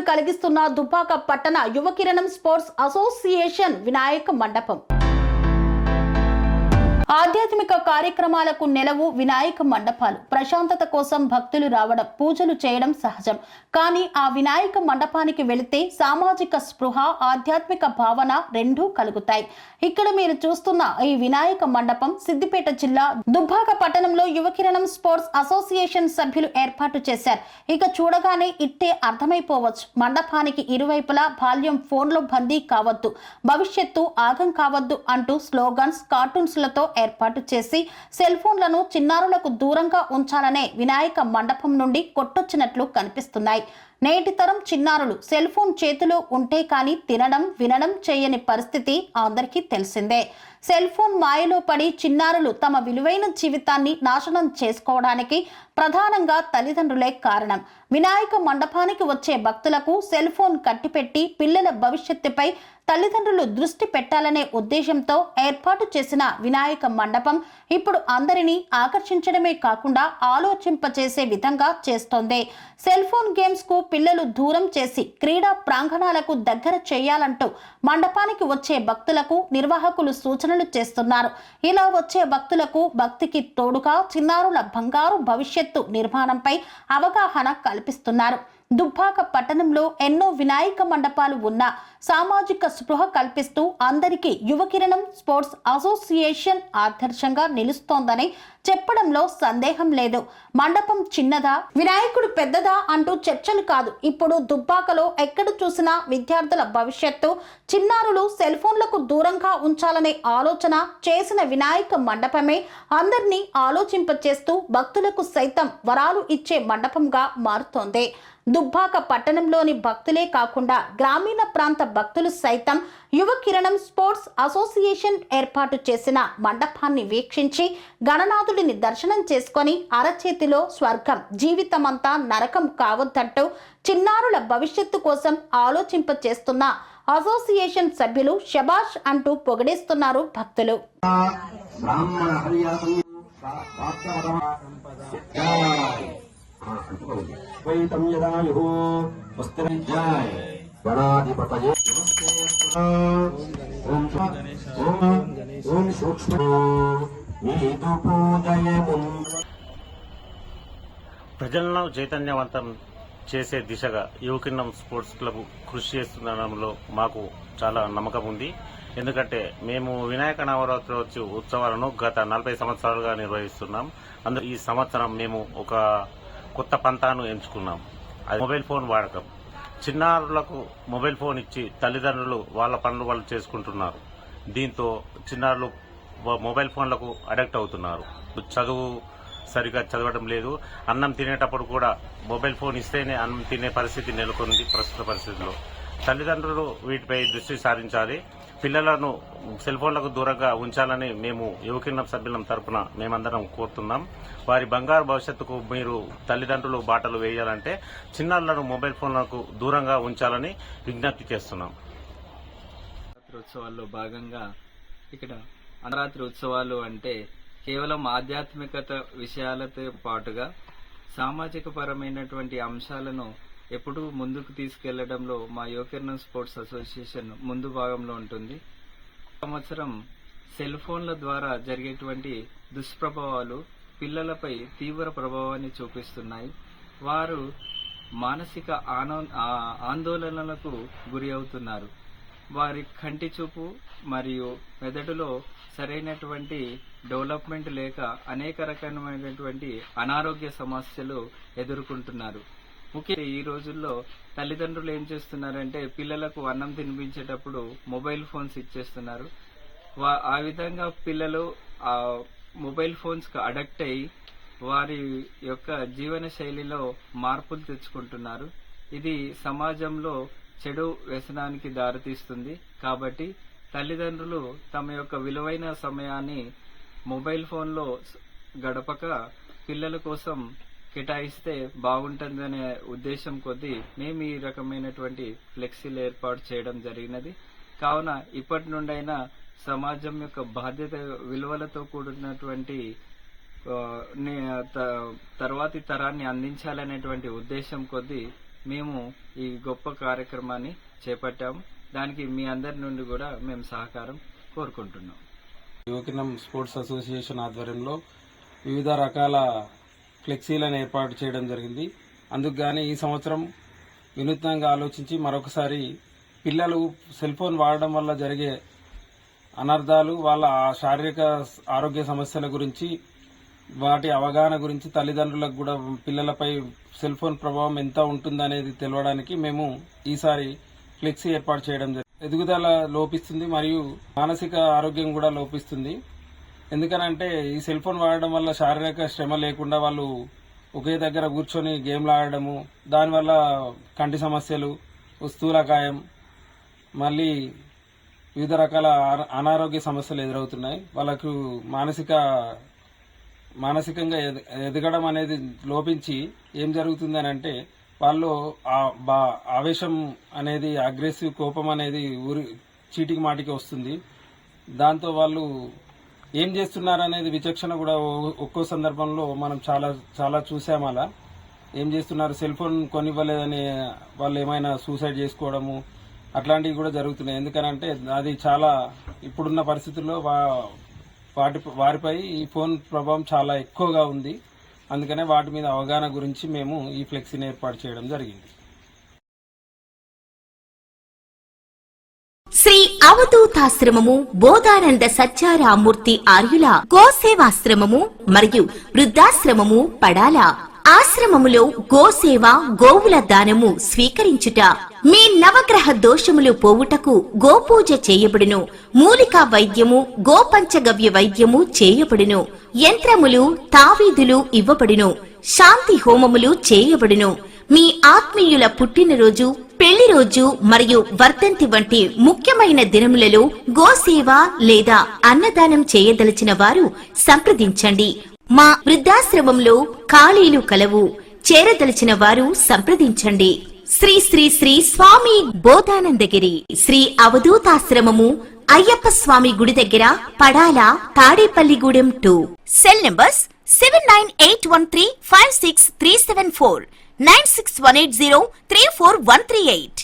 సంతోషాన్ని కలిగిస్తున్న దుబ్బాక పట్టణ యువకిరణం sports association Vinayaka మండపం. ఆధ్యాత్మిక కార్యక్రమాలకు నెలవు వినాయక మండపాలు. ప్రశాంతత కోసం భక్తులు రావడం, పూజలు చేయడం సహజం. కానీ ఆ వినాయక మండపానికి వెళితే సామాజిక స్పృహ, ఆధ్యాత్మిక భావన రెండూ కలుగుతాయి. ఇక్కడ మీరు చూస్తున్న ఈ వినాయక మండపం సిద్దిపేట జిల్లా దుబ్బాక పట్టణంలో యువకిరణం స్పోర్ట్స్ అసోసియేషన్ సభ్యులు ఏర్పాటు చేశారు. ఇక చూడగానే ఇట్టే అర్థమైపోవచ్చు, మండపానికి ఇరువైపులా బాల్యం ఫోన్లో బందీ కావద్దు, భవిష్యత్తు ఆగం కావద్దు అంటూ స్లోగన్స్, కార్టూన్స్లతో ఏర్పాటు చేసి సెల్ ఫోన్లను చిన్నారులకు దూరంగా ఉంచాలనే వినాయక మండపం నుండి కొట్టొచ్చినట్లు కనిపిస్తున్నాయి. నేటి తరం చిన్నారులు సెల్ ఫోన్ చేతిలో ఉంటే కానీ తినడం, వినడం చేయని పరిస్థితి అందరికీ తెలిసిందే. సెల్ ఫోన్ మాయలో పడి చిన్నారులు తమ విలువైన జీవితాన్ని నాశనం చేసుకోవడానికి ప్రధానంగా తల్లిదండ్రులే కారణం. వినాయక మండపానికి వచ్చే భక్తులకు సెల్ ఫోన్ కట్టిపెట్టి పిల్లల భవిష్యత్తుపై తల్లిదండ్రులు దృష్టి పెట్టాలనే ఉద్దేశంతో ఏర్పాటు చేసిన వినాయక మండపం ఇప్పుడు అందరినీ ఆకర్షించడమే కాకుండా ఆలోచింపచేసే విధంగా చేస్తోంది. సెల్ ఫోన్ గేమ్స్ కు పిల్లలు దూరం చేసి క్రీడా ప్రాంగణాలకు దగ్గర చేయాలంటూ మండపానికి వచ్చే భక్తులకు నిర్వాహకులు సూచనలు చేస్తున్నారు. ఇలా వచ్చే భక్తులకు భక్తికి తోడుగా చిన్నారుల బంగారు భవిష్యత్తు నిర్మాణంపై అవగాహన కల్పిస్తున్నారు. దుబ్బాక పట్టణంలో ఎన్నో వినాయక మండపాలు ఉన్నా సామాజిక స్పృహ కల్పిస్తూ అందరికీ యువకిరణం స్పోర్ట్స్ అసోసియేషన్ ఆదర్శంగా నిలుస్తోందని చెప్పడంలో సందేహం లేదు. మండపం చిన్నదా, వినాయకుడు పెద్దదా అంటూ చర్చలు కాదు. ఇప్పుడు దుబ్బాకలో ఎక్కడ చూసినా విద్యార్థుల భవిష్యత్తు, చిన్నారులు సెల్ ఫోన్లకు దూరంగా ఉంచాలనే ఆలోచన చేసిన వినాయక మండపమే అందరినీ ఆలోచింపచేస్తూ భక్తులకు సైతం వరాలు ఇచ్చే మండపంగా మారుతోంది. దుబ్బాక పట్టణంలోని భక్తులే కాకుండా గ్రామీణ ప్రాంత భక్తులు సైతం యువకిరణం స్పోర్ట్స్ అసోసియేషన్ ఏర్పాటు చేసిన మండపాన్ని వీక్షించి గణనాథుడిని దర్శనం చేసుకొని అరచేతిలో స్వర్గం, జీవితమంతా నరకం కావద్దంటూ చిన్నారుల భవిష్యత్తు కోసం ఆలోచింపచేస్తున్న అసోసియేషన్ సభ్యులు శబాష్ అంటూ పొగిడేస్తున్నారు భక్తులు. వైతం యదాయుః వస్తిరజ్జాయ గణాధిపతయే ఓం సూక్ష్మ నీదు పూజయమున్. ప్రజలను చైతన్యవంతం చేసే దిశగా యువకిరణం స్పోర్ట్స్ క్లబ్ కృషి చేస్తుండడంలో మాకు చాలా నమ్మకం ఉంది. ఎందుకంటే మేము వినాయక నవరాత్రి ఉత్సవాలను గత 40 సంవత్సరాలుగా నిర్వహిస్తున్నాం. అందులో ఈ సంవత్సరం మేము ఒక కొత్త పంతాను ఎంచుకున్నాం. అది మొబైల్ ఫోన్ వాడకం. చిన్నారులకు మొబైల్ ఫోన్ ఇచ్చి తల్లిదండ్రులు వాళ్ళ పనులు వాళ్ళు చేసుకుంటున్నారు. దీంతో చిన్నారులు మొబైల్ ఫోన్లకు అడిక్ట్ అవుతున్నారు. చదువు సరిగా చదవడం లేదు. అన్నం తినేటప్పుడు కూడా మొబైల్ ఫోన్ ఇస్తేనే అన్నం తినే పరిస్థితి నెలకొంది ప్రస్తుత పరిస్థితిలో. తల్లిదండ్రులు వీటిపై దృష్టి సారించాలి. పిల్లలను సెల్ ఫోన్లకు దూరంగా ఉంచాలని మేము యువకిరణం సభ్యులం తరపున మేమందరం కోరుతున్నాం. వారి బంగారు భవిష్యత్తుకు మీరు తల్లిదండ్రులు బాటలు వేయాలంటే చిన్నారులను మొబైల్ ఫోన్లకు దూరంగా ఉంచాలని విజ్ఞప్తి చేస్తున్నాం. ఉత్సవాల్లో భాగంగా ఇక్కడ నవరాత్రి ఉత్సవాలు అంటే కేవలం ఆధ్యాత్మికత విషయాలతో పాటుగా సామాజిక పరమైనటువంటి అంశాలను ఎప్పుడూ ముందుకు తీసుకెళ్లడంలో మా యువకిరణం స్పోర్ట్స్ అసోసియేషన్ ముందు భాగంలో ఉంటుంది. సంవత్సరం సెల్ ఫోన్ల ద్వారా జరిగేటువంటి దుష్ప్రభావాలు పిల్లలపై తీవ్ర ప్రభావాన్ని చూపిస్తున్నాయి. వారు మానసిక ఆందోళనలకు గురి అవుతున్నారు. వారి కంటి చూపు మరియు మెదడులో సరైనటువంటి డెవలప్మెంట్ లేక అనేక రకమైనటువంటి అనారోగ్య సమస్యలు ఎదుర్కొంటున్నారు. ముఖ్యంగా ఈ రోజుల్లో తల్లిదండ్రులు ఏం చేస్తున్నారంటే పిల్లలకు అన్నం తినిపించేటప్పుడు మొబైల్ ఫోన్స్ ఇచ్చేస్తున్నారు. ఆ విధంగా పిల్లలు ఆ మొబైల్ ఫోన్స్ కు అడక్ట్ అయి వారి యొక్క జీవన శైలిలో మార్పులు తెచ్చుకుంటున్నారు. ఇది సమాజంలో చెడు వ్యసనానికి దారితీస్తుంది. కాబట్టి తల్లిదండ్రులు తమ యొక్క విలువైన సమయాన్ని మొబైల్ ఫోన్లో గడపక పిల్లల కోసం కేటాయిస్తే బాగుంటుందనే ఉద్దేశం కొద్దీ మేము ఈ రకమైనటువంటి ఫ్లెక్సీలు ఏర్పాటు చేయడం జరిగినది. కావున ఇప్పటి నుండైనా సమాజం యొక్క బాధ్యత విలువలతో కూడినటువంటి తర్వాతి తరాన్ని అందించాలనేటువంటి ఉద్దేశం కొద్దీ మేము ఈ గొప్ప కార్యక్రమాన్ని చేపట్టాము. దానికి మీ అందరి నుండి కూడా మేము సహకారం కోరుకుంటున్నాం. యువకినం స్పోర్ట్స్ అసోసియేషన్ ఆధ్వర్యంలో వివిధ రకాల ఫ్లెక్సీలను ఏర్పాటు చేయడం జరిగింది. అందుకు గానీ ఈ సంవత్సరం వినూత్నంగా ఆలోచించి మరొకసారి పిల్లలు సెల్ ఫోన్ వాడడం వల్ల జరిగే అనర్థాలు, వాళ్ళ శారీరక ఆరోగ్య సమస్యల గురించి, వాటి అవగాహన గురించి తల్లిదండ్రులకు కూడా పిల్లలపై సెల్ ఫోన్ ప్రభావం ఎంత ఉంటుందనేది తెలవడానికి మేము ఈసారి ఫ్లెక్సీ ఏర్పాటు చేయడం జరిగింది. ఎదుగుదల లోపిస్తుంది మరియు మానసిక ఆరోగ్యం కూడా లోపిస్తుంది. ఎందుకనంటే ఈ సెల్ ఫోన్ వాడడం వల్ల శారీరక శ్రమ లేకుండా వాళ్ళు ఒకే దగ్గర కూర్చొని గేమ్లు ఆడడము, దానివల్ల కంటి సమస్యలు, స్థూలకాయం, మళ్ళీ వివిధ రకాల అనారోగ్య సమస్యలు ఎదురవుతున్నాయి. వాళ్ళకు మానసికంగా ఎదగడం అనేది లోపించి ఏం జరుగుతుందని అంటే వాళ్ళు ఆవేశం అనేది, అగ్రెసివ్ కోపం అనేది చీటికి మాటికి వస్తుంది. దాంతో వాళ్ళు ఏం చేస్తున్నారనేది విచక్షణ కూడా ఒక్కో సందర్భంలో మనం చాలా చూసాం. అలా ఏం చేస్తున్నారు, సెల్ ఫోన్ కొనివ్వలేదని వాళ్ళు ఏమైనా సూసైడ్ చేసుకోవడము అట్లాంటివి కూడా జరుగుతున్నాయి. ఎందుకనంటే అది చాలా ఇప్పుడున్న పరిస్థితుల్లో వారిపై ఈ ఫోన్ ప్రభావం చాలా ఎక్కువగా ఉంది. అందుకనే వాటి మీద అవగాహన గురించి మేము ఈ ఫ్లెక్సీని ఏర్పాటు చేయడం జరిగింది. శ్రీ అవధూతాశ్రమము బోధానంద సత్యారామూర్తి ఆర్యుల గోసేవాశ్రమము మరియు వృద్ధాశ్రమము పడాల. ఆశ్రమములో గోసేవ, గోవుల దానము స్వీకరించుట, మీ నవగ్రహ దోషములు పోవుటకు గోపూజ చేయబడును. మూలికా వైద్యము, గోపంచగవ్య వైద్యము చేయబడును. యంత్రములు, తావీదులు ఇవ్వబడును. శాంతి హోమములు చేయబడును. మీ ఆత్మీయుల పుట్టినరోజు, పెళ్లి రోజు మరియు వర్ధంతి వంటి ముఖ్యమైన దినములలో గోసేవ లేదా అన్నదానం చేయదలిచిన వారు సంప్రదించండి. మా వృద్ధాశ్రమంలో ఖాళీలు కలవు. చేరదలిచిన వారు సంప్రదించండి. శ్రీ శ్రీ శ్రీ స్వామి బోధానందగిరి శ్రీ అవధూతాశ్రమము, అయ్యప్ప స్వామి గుడి దగ్గర, పడాల, తాడేపల్లిగూడెం 2. Cell numbers 7981356374, 96180341138.